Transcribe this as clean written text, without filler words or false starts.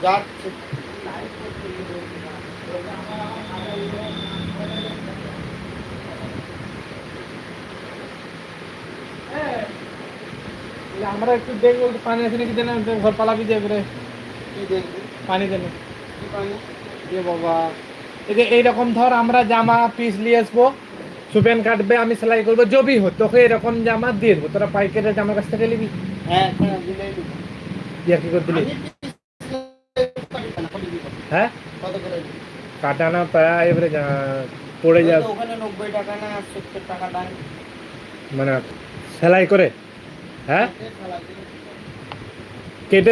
যাচ্ছে আমরা একটু দেখবো পানি আছে নাকি দেন ঘর পালাবি যাবে রে কি দেখবি পানি দেন কি পানি এ বাবা এই যে এইরকম ধর আমরা জামা পিস নিয়ে আসবো সুপেন কাটবে আমি সেলাই করবো জবি হোক তোকে এরকম জামা দিয়ে দেবো তোরা পাইকারি জামার কাছ থেকে নিবি হ্যাঁ হ্যাঁ দিলেই দিব দিয়ে কি করে দিলি আমি হ্যাঁ কত করে দিবি? কাটানা পায়া এবারে পড়ে যা তো ওখানে 90 টাকা না 70 টাকা দাম মানে সেলাই করে হ্যাঁ খেলা দিয়ে কেটে